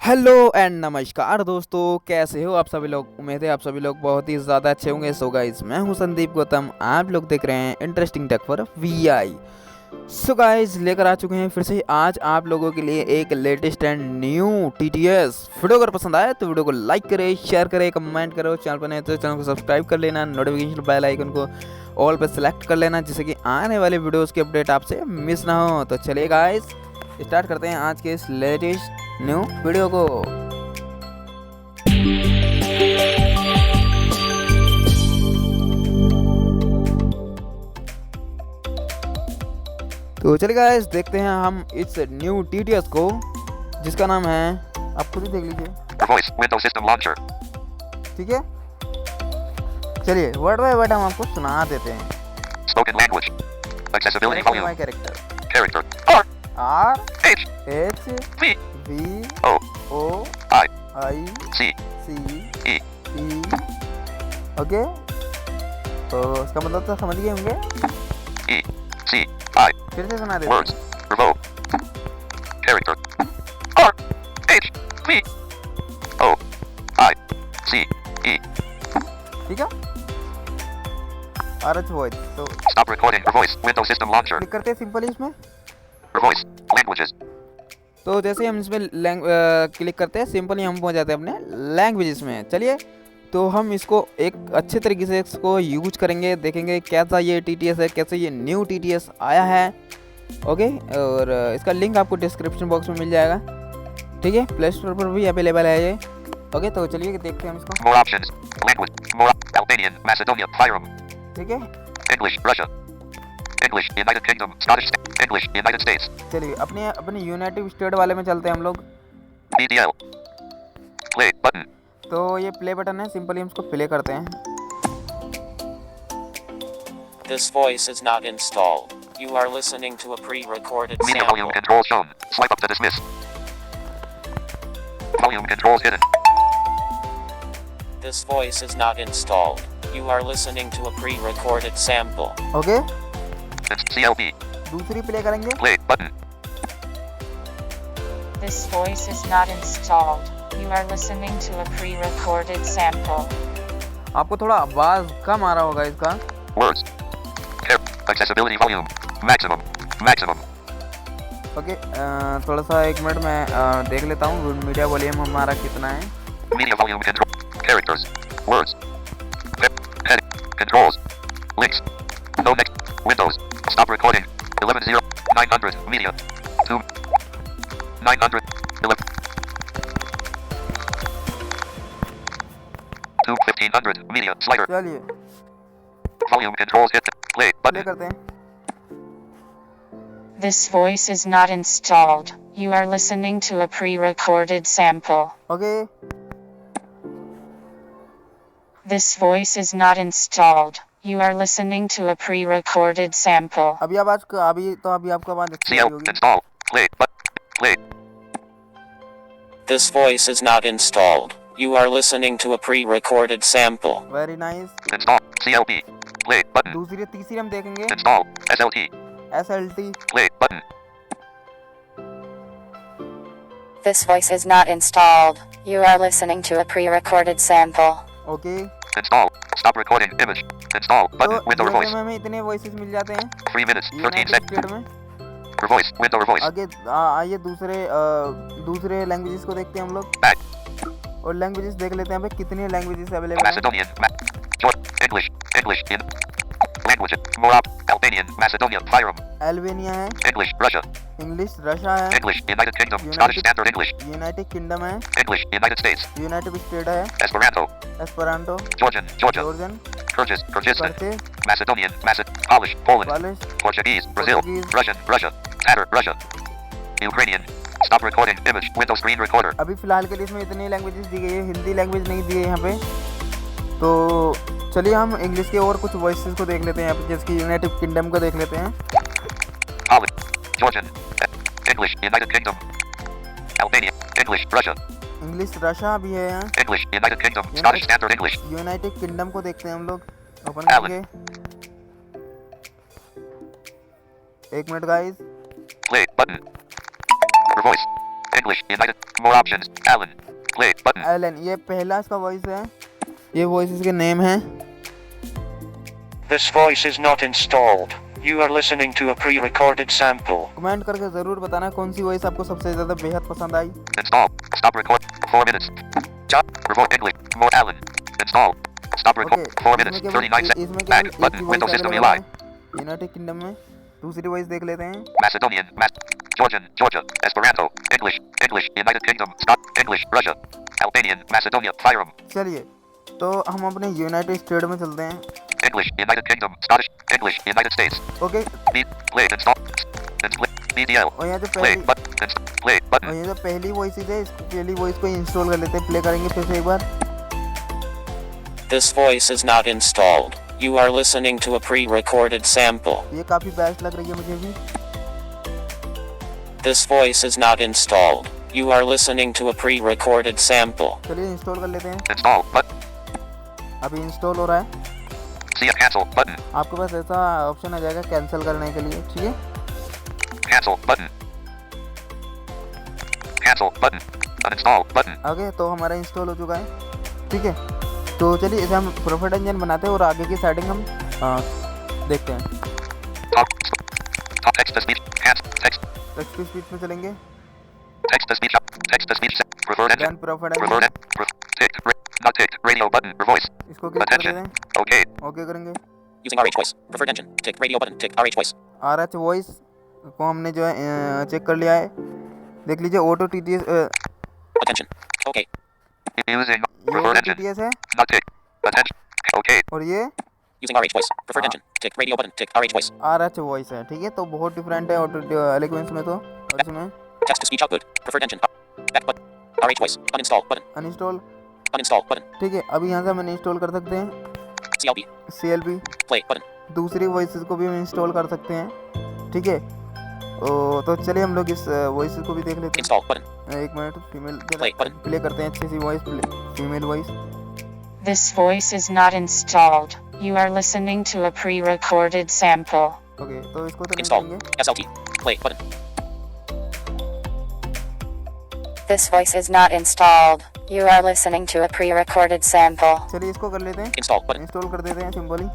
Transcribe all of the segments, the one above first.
Hello and नमस्कार दोस्तों, कैसे हो आप सभी लोग। उम्मीद है आप सभी लोग बहुत ही ज़्यादा अच्छे होंगे। सो गाइस, मैं हूं संदीप गौतम, आप लोग देख रहे हैं interesting tech for VI. So guys, लेकर आ चुके हैं फिर से आज आप लोगों के लिए एक latest and new TTS video. अगर पसंद आए तो वीडियो को लाइक करें, शेयर करें, कमेंट करो। चैनल पर नए तो चैनल को सब्सक्राइब कर लेना, नोटिफिकेशन बेल आइकन को ऑल पर सेलेक्ट कर लेना, जिससे कि आने वाले वीडियोज़ की अपडेट आपसे मिस ना हो। तो चलिए गाइस, स्टार्ट करते हैं आज के इस लेटेस्ट न्यू वीडियो को। तो चलिए गाइस, देखते हैं हम इस न्यू टीटीएस को, जिसका नाम है, आप खुद ही देख लीजिए, Voice Windows System Launcher. ठीक है। चलिए वर्ड बाय वर्ड हम आपको सुना देते हैं। Spoken language. Accessibility volume. Character Character. R R H H V V O O I I C C E. E. Okay, तो इसका मतलब तो समझ गए होंगे। E C I. फिर से सुना देते Words. हैं। Revoke. Character. R H V O I C E. ठीक है। आरएच वॉइस, तो Stop recording. Voice Windows System Launcher. Click करते हैं सिंपल इसमें। Voice Languages. तो जैसे हम इसमें क्लिक करते हैं, सिंपली हम पहुंच जाते हैं अपने लैंग्वेजेस में। चलिए, तो हम इसको एक अच्छे तरीके से इसको यूज करेंगे, देखेंगे कैसा ये टीटीएस है, कैसे ये न्यू टीटीएस आया है। ओके, और इसका लिंक आपको डिस्क्रिप्शन बॉक्स में मिल जाएगा, ठीक है। प्ले स्टोर पर भी अवेलेबल है ये। ओके, तो चलिए देखते हैं हम इसको। More options. Language. More Albanian, Macedonia, Fyrom. ठीक है, English, Russia. English, United Kingdom, Scottish. English, United States. चलिए अपने यूनाइटेड स्टेट वाले में चलते हैं हम लोग। BDL. Play button. तो ये प्ले बटन है, सिंपली हम इसको प्ले करते हैं। This voice is not installed. You are listening to a pre-recorded Media volume sample. control shown. Swipe up to dismiss. Volume controls hidden. This voice is not installed. You are listening to a pre-recorded sample. Okay, It's CLB. दूसरी play करेंगे। Play button. This voice is not installed. You are listening to a pre-recorded sample. आपको थोड़ा आवाज कम आ रहा होगा इसका। Words. Accessibility volume. Maximum. Maximum. Okay, थोड़ा सा एक मिनट में देख लेता हूँ मीडिया वॉल्यूम हमारा कितना है। Media volume control. Characters. Words. Heading. Controls. Links. No next. Windows. Stop recording. 110900. Media. 2. 900. 11. 2. 1500. Media. Slider. चलिए Volume controls hit. Play play button. करते हैं। This voice is not installed. You are listening to a pre-recorded sample. Okay, This voice is not installed. You are listening to a pre-recorded sample. अभी आपको आवाज अच्छी आ रही CL. होगी। Install. Play. Play. This voice is not installed. You are listening to a pre-recorded sample. Very nice. Install. CLB. Play button. तीसरी हम देखेंगे। Install. SLT. SLT। Play button. This voice is not installed. You are listening to a pre-recorded sample. Okay, Install. Stop recording image. Install तो button. Window USA voice. में हमें इतने voices मिल जाते हैं 3 minutes. 13 United seconds. State में। For voice. Window voice. आगे आइए दूसरे लैंग्वेजेस को देखते हैं हम लोग, Back. और लैंग्वेजेस देख लेते हैं हमें कितनी लैंग्वेजेस अवेलेबल हैं। Macedonian. English. English in. Language. Morab. Albanian. Macedonia. Fyrom. Albania है, English. Russia. इंग्लिश रशिया है, English. United Kingdom. United- Scottish Standard English. United kingdom है, English. United States. United state है, Esperanto. एस्पेरांटो, Georgian. Georgia. Georgian, Kyrgyzstan. करते, Macedonian. Polish. Poland. वालिश, Portuguese. Brazil. Portuguese. Russian. Russia. Tatar. Russia. Ukrainian. Stop recording image. Window screen recorder. अभी फिलहाल के लिए इसमें इतनी languages दी गई है, हिंदी लैंग्वेज नहीं दी है यहाँ पे। तो चलिए हम इंग्लिश के और कुछ वॉइसेस को देख लेते हैं यहाँ पे, जैसे कि यूनाइटेड किंगडम को देख लेते हैं। Holland. Georgian. English. United Kingdom. Albania. English. Russia. English Russia भी है यहाँ। English. United Kingdom. Scottish Standard English. United kingdom को देखते हैं हम लोग, ओपन Alan. करके। एक minute guys, Play button. For voice. English. United. More options. Alan. Play button. Alan, ये पहला इसका वॉइस है, ये वॉइस इसके नेम है। This voice is not installed. You are listening to a pre-recorded sample. Comment करके जरूर बताना कौन सी वॉइस आपको सबसे ज्यादा बेहद पसंद आई। Install. Stop record. 4 minutes. Job. Revoke English. More Alan. Install. Stop record. 4 minutes. 39 seconds. इसमें Back button. Windows System UI. United kingdom में दूसरी वॉइस देख लेते हैं। Macedonian. Georgian. Georgia. Esperanto. English. English. United Kingdom. Stop. English. Russia. Albanian. Macedonia. Fyrom. चलिए, तो हम अपने यूनाइटेड स्टेट में चलते हैं। English. United Kingdom. Scottish. English. United States. Okay, Play. Install. BDL. और यहाँ जो Play पहली button. Play और button. ये जो पहली वॉइस है, इस पहली वॉइस को इंस्टॉल कर लेते हैं। प्ले करेंगे फिर से एक बार। This voice is not installed. You are listening to a pre-recorded sample. ये काफी बेस्ट लग रही है मुझे भी। This voice is not installed. You are listening to a pre-recorded sample. चलिए इंस्टॉल कर लेते हैं। Install button. अभी इंस्टॉल हो रहा है। See a cancel button. आपके पास ऐसा ऑप्शन आ जाएगा कैंसिल करने के लिए, ठीक है। Cancel button. Cancel button. Uninstall button. Okay, तो हमारा इंस्टॉल हो चुका है, ठीक है। तो चलिए इसे हम प्रोफाइल इंजन बनाते हैं और आगे की सेटिंग हम देखते हैं। Talk. Talk text to speech. Cancel text. Text to speech में चलेंगे। Text to speech. Text to speech. Preferred engine. Then profile Preferred engine, engine. Tick. Not ticked. Radio button. Voice. इसको क्लिक कर देते Attention. हैं। Okay. Okay करेंगे। Using RH voice. Preferred engine. Tick radio button. Tick RH voice. RH voice को हमने जो है check कर लिया है। देख लीजिए auto TTS, Attention. Okay. Using ये preferred ऑटो engine. TTS है Not ticked. Attention. Okay. और ये Using RH voice. Preferred engine. Tick radio button. Tick RH voice. RH voice है, ठीक है। तो बहुत डिफरेंट है ऑटो एलिक्वेंस में तो, और इसमें Text to speech output. Preferred engine. Back button. RH voice. Uninstall button. Uninstall, Uninstall button. ठीक है। अभी यहाँ से हम इंस्टॉल कर सकते हैं CLB. CLB। Play button. दूसरी वॉइसेस को भी हम इंस्टॉल कर सकते हैं, ठीक है। तो चलिए हम लोग इस वॉइस को भी देख लेते Install button. हैं। एक minute, female Play button. Play करते हैं अच्छी सी voice, female voice. This voice is not installed. You are listening to a pre-recorded sample. Okay, तो इसको तो नहीं Install. करेंगे। SLT. Play button. This voice is not installed. You are listening to a pre-recorded sample. चलिए इसको कर लेते हैं, Install button. इंस्टॉल कर देते हैं simply.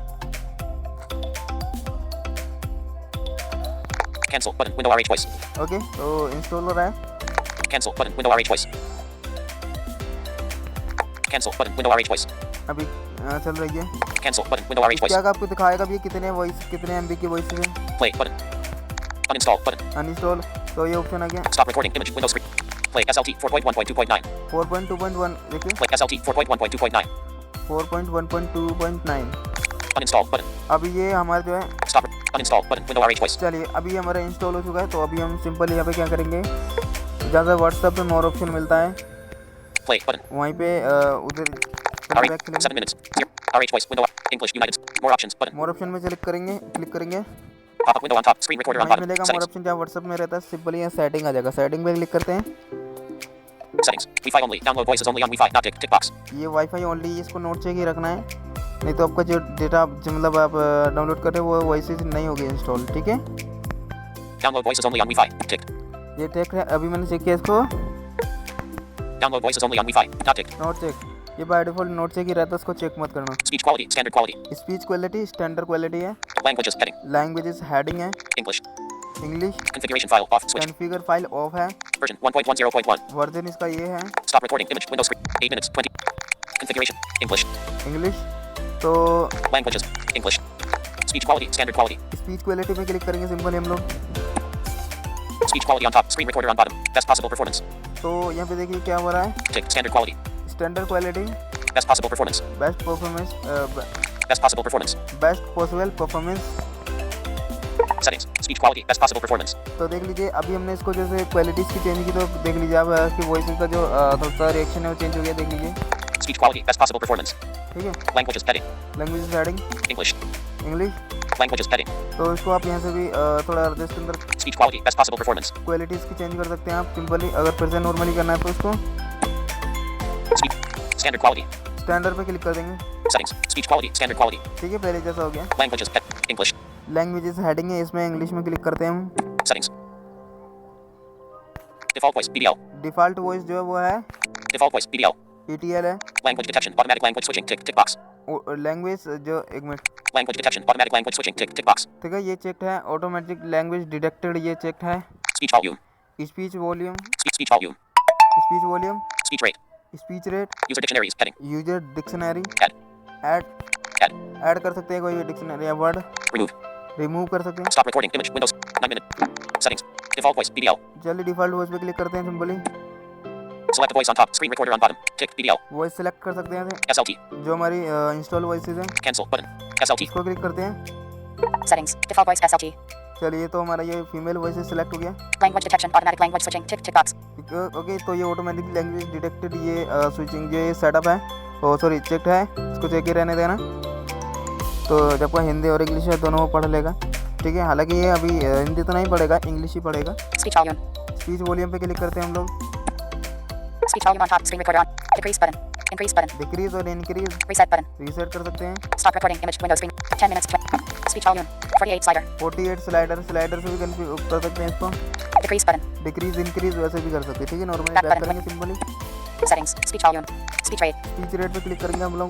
Cancel button. Window RH voice. Okay, तो इंस्टॉल हो रहा है। Cancel button. Window RH voice. Cancel button. Window RH voice. अभी चल रही है। Cancel button. Window RH voice. क्या आपको दिखाएगा भी कितने वॉइस, कितने MB की वॉइस है। Play button. Uninstall button. Uninstall, तो ये ऑप्शन आ गया। Stop recording image. Window screen. Play SLT 4.1.2.9. 4.2.1 देखिए, Play SLT 4.1.2.9. 4.1.2.9। Uninstall button. अभी ये हमारा जो है, Stop. Uninstall button. Window RH voice. चलिए अभी हमारा इंस्टॉल हो चुका है। तो अभी हम सिंपल यहाँ पे क्या करेंगे, जहाँ से व्हाट्सएप पे मोर ऑप्शन मिलता है, Play button. वहीं पे उधर RH 7 minutes. Zero. RH voice. Window. English United. More options button. मोर ऑप्शन में क्लिक करेंगे। Pop up window on top. Screen recorder on वहीं bottom. मिलेगा मोर Settings. ऑप्शन, जहाँ व्हाट्सएप में रहता है। सिंपली यहाँ सेटिंग आ जाएगा, सेटिंग पे क्लिक करते हैं। Settings. Wi-Fi only. Download voices only on Wi-Fi. Not tick. Tick box. ये वाईफाई ओनली, इसको नोट चेक ही रखना है, नहीं तो आपका जो डेटा मतलब आप डाउनलोड कर रहे हो वो वॉइसेस नहीं होगी इंस्टॉल, ठीक है। Download voices only on Wi-Fi. Ticked. ये चेक है, अभी मैंने चेक किया इसको, Download voices only on Wi-Fi. Not ticked. Not check. ये बाय डिफॉल्ट नोट चेक ही रहता है, इसको चेक मत करना। Speech quality. Standard quality. Speech quality standard quality है। Languages. Heading. लैंग्वेजेस हेडिंग है, English. English. Configuration file off. Switch. Configure file of है, Version 1.10.1. वर्जन इसका ये है, Stop recording image. Window screen. 8 minutes. 20. Configuration. English. English. तो Languages. English. Speech quality. Standard quality. Speech quality में click करेंगे simply हम लोग। Speech quality on top. Screen recorder on bottom. Best possible performance. तो यहाँ पे देखिए क्या हो रहा है, Tick. Standard quality. Standard quality, Best possible performance. Best performance, Best possible performance. Best possible performance. Settings. Speech quality. Best possible performance. तो देख लीजिए अभी हमने इसको जैसे क्वालिटीज़ की चेंज की, तो देख लीजिए आप कि वॉइस का जो थोड़ा सा रिएक्शन है वो चेंज हो गया, देख लीजिए, Speech quality. Best possible performance. ठीक है। Languages. Heading. Language setting, English. English. Languages. Heading. तो इसको आप यहाँ से भी थोड़ा इसके अंदर Speech quality. Best possible performance. Qualities की चेंज कर सकते हैं आप सिंपली। अगर फिर से नॉर्मली करना है तो इसको Speech. Standard quality. स्टैंडर्ड पे क्लिक कर देंगे, Settings. Speech quality. Standard quality. ठीक है, पहले जैसा हो गया। Languages. English. लैंग्वेजेस हेडिंग है, इसमें इंग्लिश में क्लिक करते हैं हम। Settings. Default voice, BDL. Default voice जो है वो है Default voice, BDL. TTL है। Language detection, automatic language switching, tick box. Language जो एक minute, Language detection, automatic language switching, tick box. ठीक है, ये चेक्ड है। ऑटोमेटिक लैंग्वेज डिटेक्टेड ये चेक्ड है। Speech volume. Speech volume, Speech volume. Speech volume, Speech rate. Speech rate, User dictionaries, heading. User dictionary, Add. Add add कर सकते हैं कोई भी डिक्शनरी या वर्ड, Remove. रिमूव कर सकते हैं। Stop recording image, Windows, 9 minute. Settings. Default voice, BDL. चलिए डिफ़ॉल्ट वॉइस पे क्लिक करते हैं simply. Select a voice on top, screen recorder on bottom. Tick, BDL. Voice select कर सकते हैं SLT. जो हमारी इंस्टॉल वॉइसेज हैं, Cancel button. SLT. इसको क्लिक करते हैं। Settings. Default voice SLT. चलिए तो हमारा ये फीमेल वॉइस सेलेक्ट हो गया। Language detection. Automatic language switching. Tick box. Okay, तो ये ऑटोमेटिक लैंग्वेज डिटेक्टेड ये स्विचिंग जो ये सेटअप है, ओ सॉरी चेक्ड है, इसको चेक ही रहने देना। तो जब कोई हिंदी और इंग्लिश है दोनों वो पढ़ लेगा, ठीक है। हालांकि ये अभी हिंदी तो नहीं पढ़ेगा, इंग्लिश ही पढ़ेगा। Speech volume. स्पीच वॉल्यूम पे क्लिक करते हैं हम लोग। Speech volume on top. Screen recorder on. Decrease button. Increase button. Decrease और इंक्रीज Reset button. रीसेट कर सकते हैं। Stop recording image. Windows screen. 10 minutes. Speech volume. 48 slider. 48 slider से भी कर सकते हैं इसको। Decrease button. डिक्रीज इंक्रीज वैसे भी कर सकते हैं, ठीक है। Normally Back back button. करेंगे simply. Settings. Speech volume. Speech rate. Speech rate पे क्लिक करेंगे हम लोग।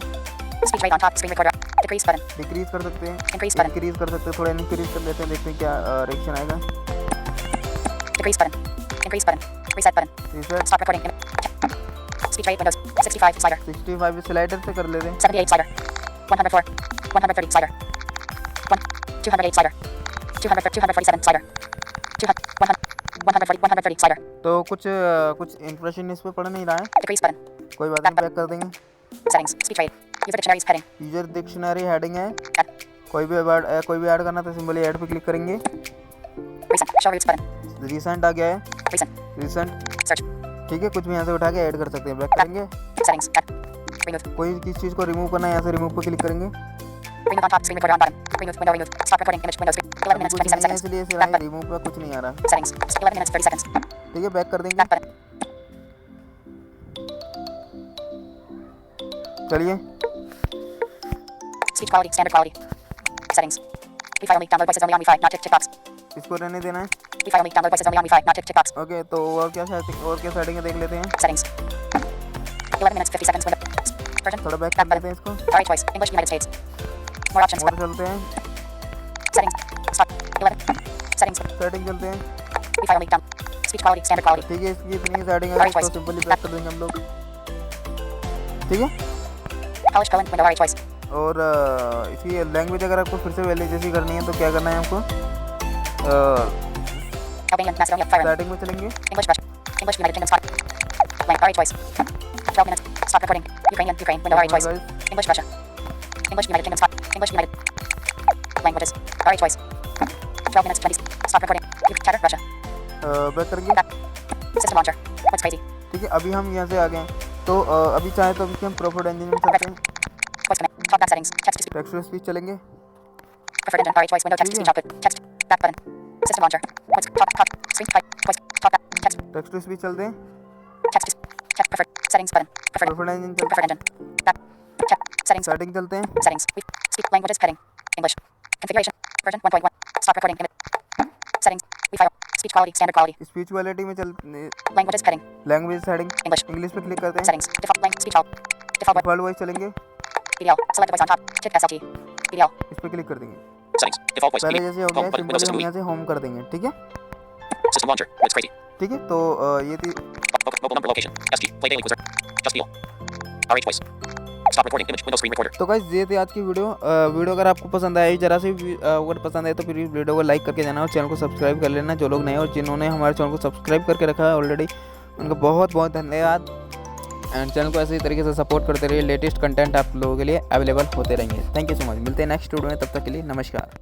Speech rate on top. Screen recorder. Decrease button. Decrease कर सकते हैं, Increase button. इंक्रीज कर सकते हैं, थोड़ा इंक्रीज कर लेते हैं, देखते हैं क्या रिएक्शन आएगा। Decrease button. Increase button. Reset button. Reset Stop recording image. Speech rate. Windows. 65 slider. 65 slider से कर लेते हैं। 78 slider. 104. 130 slider. 208 slider. 247 slider. 130 slider. तो कुछ इंप्रेशन इस पे पड़ नहीं रहा है, Decrease button. कोई बात नहीं, बैक कर देंगे। Settings. Speech rate. User dictionaries heading. User dictionary heading है, Add. कोई भी ऐड करना तो सिंपली ऐड पे क्लिक करेंगे। Recent. Show roots button. Recent आ गया है, Recent. Recent, Search. ठीक है। कुछ भी यहाँ से उठा के ऐड कर सकते हैं, बैक करेंगे। Settings. Add. Remove. कोई किस चीज़ को रिमूव करना है, यहाँ से रिमूव पे क्लिक करेंगे। Remove on top. Screen recorder on bottom. Remove. Window remove. Stop recording image. Windows screen. 11 minutes कुछ 27 नहीं है seconds. इसलिए Back button. रिमूव पे कुछ नहीं आ रहा, Settings. 11 minutes 30 seconds. ठीक है। बैक कर देंगे। Back button. चलिए Speech quality. Standard quality. Settings. Wi-Fi only. Download voices only on Wi-Fi. Not tick box. इसको रहने देना है। Wi-Fi only. Download voices only on Wi-Fi. Not tick box. Okay, तो और क्या सेटिंग है देख लेते हैं। Settings. 11 minutes 50 seconds. Window. Version. थोड़ा बैक Back कर देते button. हैं इसको RH voice. English United States. More options. और चलते हैं, Settings. Stop. 11. Settings. सेटिंग चलते हैं, Wi-Fi only. Down. Speech quality. Standard quality. ठीक है। इसकी इतनी सेटिंग है, Alright, तो voice. सिंपली बैक कर देंगे हम लोग, ठीक है। Polish colon. Window RH voice. और इसकी लैंग्वेज अगर आपको फिर से वैल्यू जैसी करनी है तो क्या करना है हमको, Albanian. Macedonia. Fire. सेटिंग में चलेंगे। English Russia. English United Kingdom. Scotland. Blank. RH voice. 12 minutes. Stop recording. Ukrainian. Ukraine. Window RH voice. English Russia. English United Kingdom. Scotland. English United. Languages. RH voice. 12 minutes 20. Stop recording. Chatter. Russia. Back करेंगे, Back. System launcher. What's crazy? ठीक है। अभी हम यहाँ से आ गए हैं, तो अभी चाहे तो अभी हम प्रोफिट इंजन में चलते हैं। Voice command. Talkback settings. Text to speech. Text to speech चलेंगे, Preferred engine. RH voice. Window text to speech output. Text. Back button. System launcher. Voice. Talk. Screen type. Voice. Talkback. Text. Text to speech चलते हैं, Text to text. Preferred settings button. Preferred. Preferred engine चलते Preferred engine. Back. Text. Settings. Setting चलते हैं, Settings. Speak languages heading. English. Configuration. Version 1.1. Stop recording image. Settings. Wi-Fi. Speech quality. Standard quality. Speech quality में चल, Languages heading. Language setting English. English पे click करते हैं। Settings. Default language. Speech all. Default voice. Default voice चलेंगे, BDL. Select voice on top. Tick SLT. BDL. इस पे click कर देंगे। Settings. Default voice. पहले BDL. जैसे हो गया Home button. Windows simply system हम GUI. यहाँ से होम कर देंगे, ठीक है। System launcher. What's crazy? ठीक है, तो ये थी Mobile number location. ST. Play daily quizzer. Just deal. RH voice. Stop recording image. Windows screen recorder. तो गाइस ये थी आज की वीडियो अगर आपको पसंद आई, जरा से भी अगर पसंद आए तो फिर वीडियो को लाइक करके जाना और चैनल को सब्सक्राइब कर लेना। जो लोग नए और जिन्होंने हमारे चैनल को सब्सक्राइब करके रखा है ऑलरेडी, उनका बहुत बहुत धन्यवाद। एंड चैनल को ऐसे ही तरीके से सपोर्ट करते रहिए, लेटेस्ट कंटेंट आप लोगों के लिए अवेलेबल होते रहेंगे। Thank you so much. मिलते हैं नेक्स्ट वीडियो में, तब तक के लिए नमस्कार।